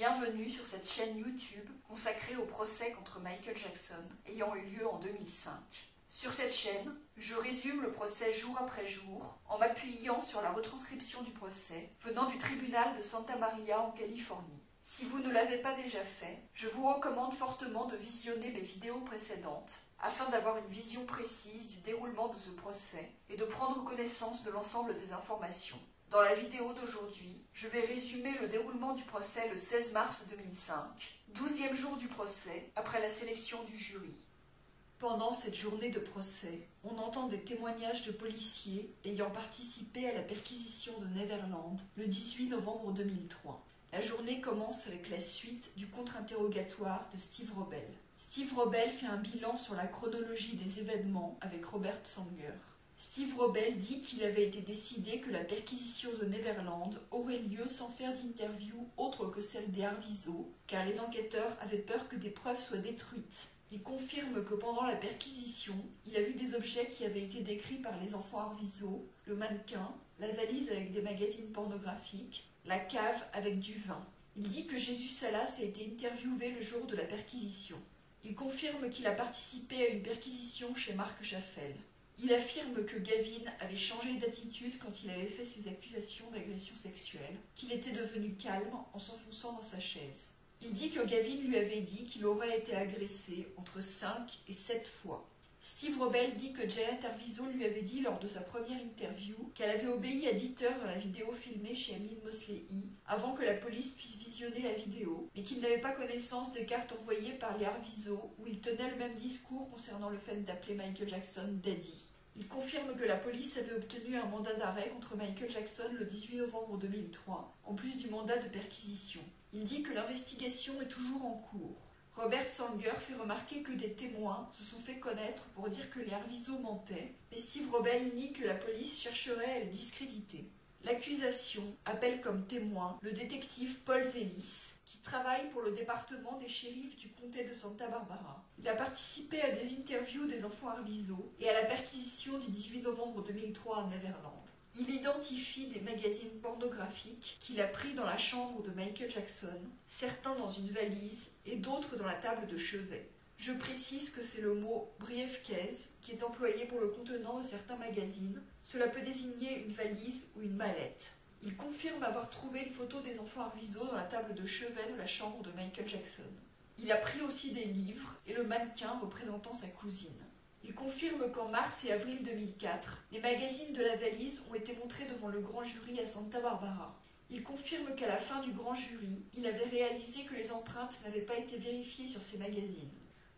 Bienvenue sur cette chaîne YouTube consacrée au procès contre Michael Jackson ayant eu lieu en 2005. Sur cette chaîne, je résume le procès jour après jour en m'appuyant sur la retranscription du procès venant du tribunal de Santa Maria en Californie. Si vous ne l'avez pas déjà fait, je vous recommande fortement de visionner mes vidéos précédentes afin d'avoir une vision précise du déroulement de ce procès et de prendre connaissance de l'ensemble des informations. Dans la vidéo d'aujourd'hui, je vais résumer le déroulement du procès le 16 mars 2005, 12e jour du procès après la sélection du jury. Pendant cette journée de procès, on entend des témoignages de policiers ayant participé à la perquisition de Neverland le 18 novembre 2003. La journée commence avec la suite du contre-interrogatoire de Steve Robel. Steve Robel fait un bilan sur la chronologie des événements avec Robert Sanger. Steve Robel dit qu'il avait été décidé que la perquisition de Neverland aurait lieu sans faire d'interview autre que celle des Arvizo, car les enquêteurs avaient peur que des preuves soient détruites. Il confirme que pendant la perquisition, il a vu des objets qui avaient été décrits par les enfants Arvizo, le mannequin, la valise avec des magazines pornographiques, la cave avec du vin. Il dit que Jésus Salas a été interviewé le jour de la perquisition. Il confirme qu'il a participé à une perquisition chez Marc Jaffel. Il affirme que Gavin avait changé d'attitude quand il avait fait ses accusations d'agression sexuelle, qu'il était devenu calme en s'enfonçant dans sa chaise. Il dit que Gavin lui avait dit qu'il aurait été agressé entre 5 et 7 fois. Steve Robel dit que Janet Arvizo lui avait dit lors de sa première interview qu'elle avait obéi à Dieter dans la vidéo filmée chez Emile Mosley avant que la police puisse visionner la vidéo, mais qu'il n'avait pas connaissance des cartes envoyées par les Arvizo où il tenait le même discours concernant le fait d'appeler Michael Jackson Daddy. Il confirme que la police avait obtenu un mandat d'arrêt contre Michael Jackson le 18 novembre 2003, en plus du mandat de perquisition. Il dit que l'investigation est toujours en cours. Robert Sanger fait remarquer que des témoins se sont fait connaître pour dire que les Arvizo mentaient, mais Steve Robel nie que la police chercherait à les discréditer. L'accusation appelle comme témoin le détective Paul Zelis, qui travaille pour le département des shérifs du comté de Santa Barbara. Il a participé à des interviews des enfants Arvizo et à la perquisition du 18 novembre 2003 à Neverland. Il identifie des magazines pornographiques qu'il a pris dans la chambre de Michael Jackson, certains dans une valise et d'autres dans la table de chevet. Je précise que c'est le mot « briefcase » qui est employé pour le contenant de certains magazines. Cela peut désigner une valise ou une mallette. Il confirme avoir trouvé une photo des enfants Arvizo dans la table de chevet de la chambre de Michael Jackson. Il a pris aussi des livres et le mannequin représentant sa cousine. Il confirme qu'en mars et avril 2004, les magazines de la valise ont été montrés devant le grand jury à Santa Barbara. Il confirme qu'à la fin du grand jury, il avait réalisé que les empreintes n'avaient pas été vérifiées sur ces magazines.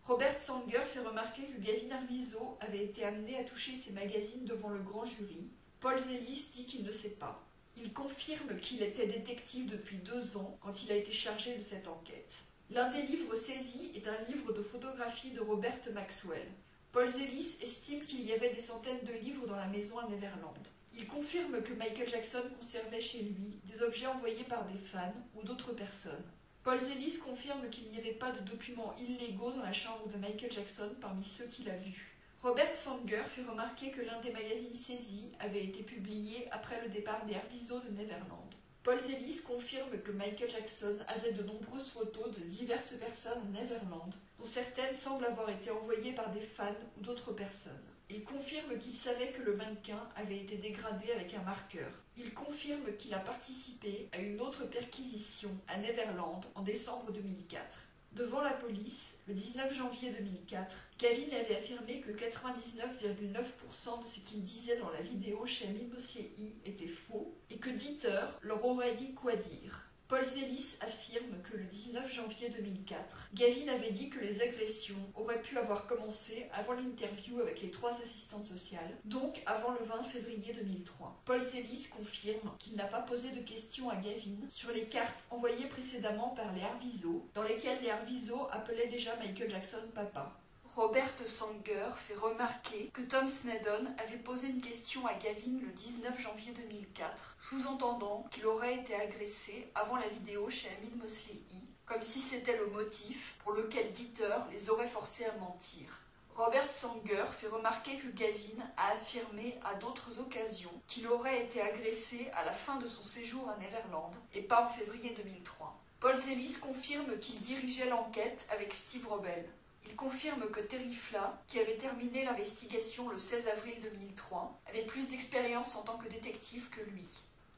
Robert Sanger fait remarquer que Gavin Arvizo avait été amené à toucher ces magazines devant le grand jury. Paul Zelis dit qu'il ne sait pas. Il confirme qu'il était détective depuis 2 ans quand il a été chargé de cette enquête. L'un des livres saisis est un livre de photographie de Robert Maxwell. Paul Zelis estime qu'il y avait des centaines de livres dans la maison à Neverland. Il confirme que Michael Jackson conservait chez lui des objets envoyés par des fans ou d'autres personnes. Paul Zelis confirme qu'il n'y avait pas de documents illégaux dans la chambre de Michael Jackson parmi ceux qu'il a vus. Robert Sanger fait remarquer que l'un des magazines saisis avait été publié après le départ des Arvizo de Neverland. Paul Zelis confirme que Michael Jackson avait de nombreuses photos de diverses personnes à Neverland, dont certaines semblent avoir été envoyées par des fans ou d'autres personnes. Il confirme qu'il savait que le mannequin avait été dégradé avec un marqueur. Il confirme qu'il a participé à une autre perquisition à Neverland en décembre 2004. Devant la police, le 19 janvier 2004, Gavin avait affirmé que 99,9% de ce qu'il disait dans la vidéo chez Emile Mosley était faux et que Dieter leur aurait dit quoi dire. Paul Zelis affirme que le 19 janvier 2004, Gavin avait dit que les agressions auraient pu avoir commencé avant l'interview avec les 3 assistantes sociales, donc avant le 20 février 2003. Paul Zelis confirme qu'il n'a pas posé de questions à Gavin sur les cartes envoyées précédemment par les Arvizo, dans lesquelles les Arvizo appelaient déjà Michael Jackson papa. Robert Sanger fait remarquer que Tom Sneddon avait posé une question à Gavin le 19 janvier 2004, sous-entendant qu'il aurait été agressé avant la vidéo chez Emile Mosley, comme si c'était le motif pour lequel Dieter les aurait forcés à mentir. Robert Sanger fait remarquer que Gavin a affirmé à d'autres occasions qu'il aurait été agressé à la fin de son séjour à Neverland et pas en février 2003. Paul Zélis confirme qu'il dirigeait l'enquête avec Steve Robel. Il confirme que Terry Fla, qui avait terminé l'investigation le 16 avril 2003, avait plus d'expérience en tant que détective que lui.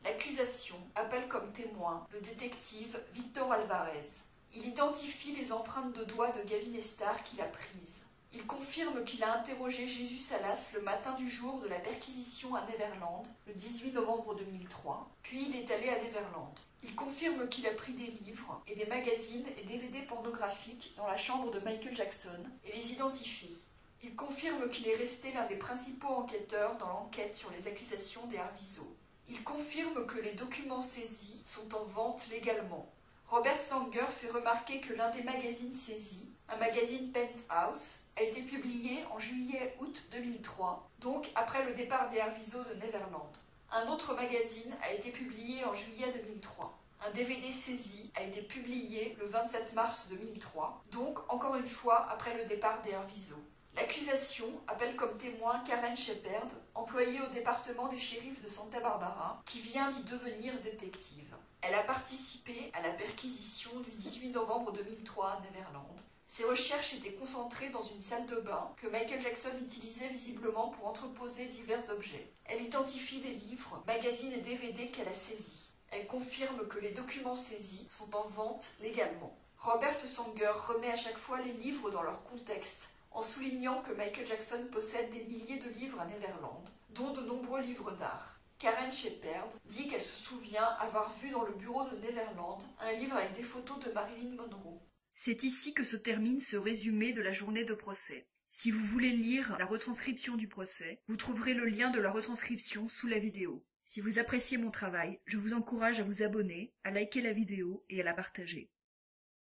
L'accusation appelle comme témoin le détective Victor Alvarez. Il identifie les empreintes de doigts de Gavin Estar qu'il a prises. Il confirme qu'il a interrogé Jésus Salas le matin du jour de la perquisition à Neverland, le 18 novembre 2003, puis il est allé à Neverland. Il confirme qu'il a pris des livres et des magazines et DVD pornographiques dans la chambre de Michael Jackson et les identifie. Il confirme qu'il est resté l'un des principaux enquêteurs dans l'enquête sur les accusations des Arvizo. Il confirme que les documents saisis sont en vente légalement. Robert Sanger fait remarquer que l'un des magazines saisis, un magazine Penthouse, a été publié en juillet-août 2003, donc après le départ des Arvizo de Neverland. Un autre magazine a été publié en juillet 2003. Un DVD saisi a été publié le 27 mars 2003, donc encore une fois après le départ des Arvizo. L'accusation appelle comme témoin Karen Shepard, employée au département des shérifs de Santa Barbara, qui vient d'y devenir détective. Elle a participé à la perquisition du 18 novembre 2003 à Neverland. Ses recherches étaient concentrées dans une salle de bain que Michael Jackson utilisait visiblement pour entreposer divers objets. Elle identifie des livres, magazines et DVD qu'elle a saisis. Elle confirme que les documents saisis sont en vente légalement. Robert Sanger remet à chaque fois les livres dans leur contexte, en soulignant que Michael Jackson possède des milliers de livres à Neverland, dont de nombreux livres d'art. Karen Shepard dit qu'elle se souvient avoir vu dans le bureau de Neverland un livre avec des photos de Marilyn Monroe. C'est ici que se termine ce résumé de la journée de procès. Si vous voulez lire la retranscription du procès, vous trouverez le lien de la retranscription sous la vidéo. Si vous appréciez mon travail, je vous encourage à vous abonner, à liker la vidéo et à la partager.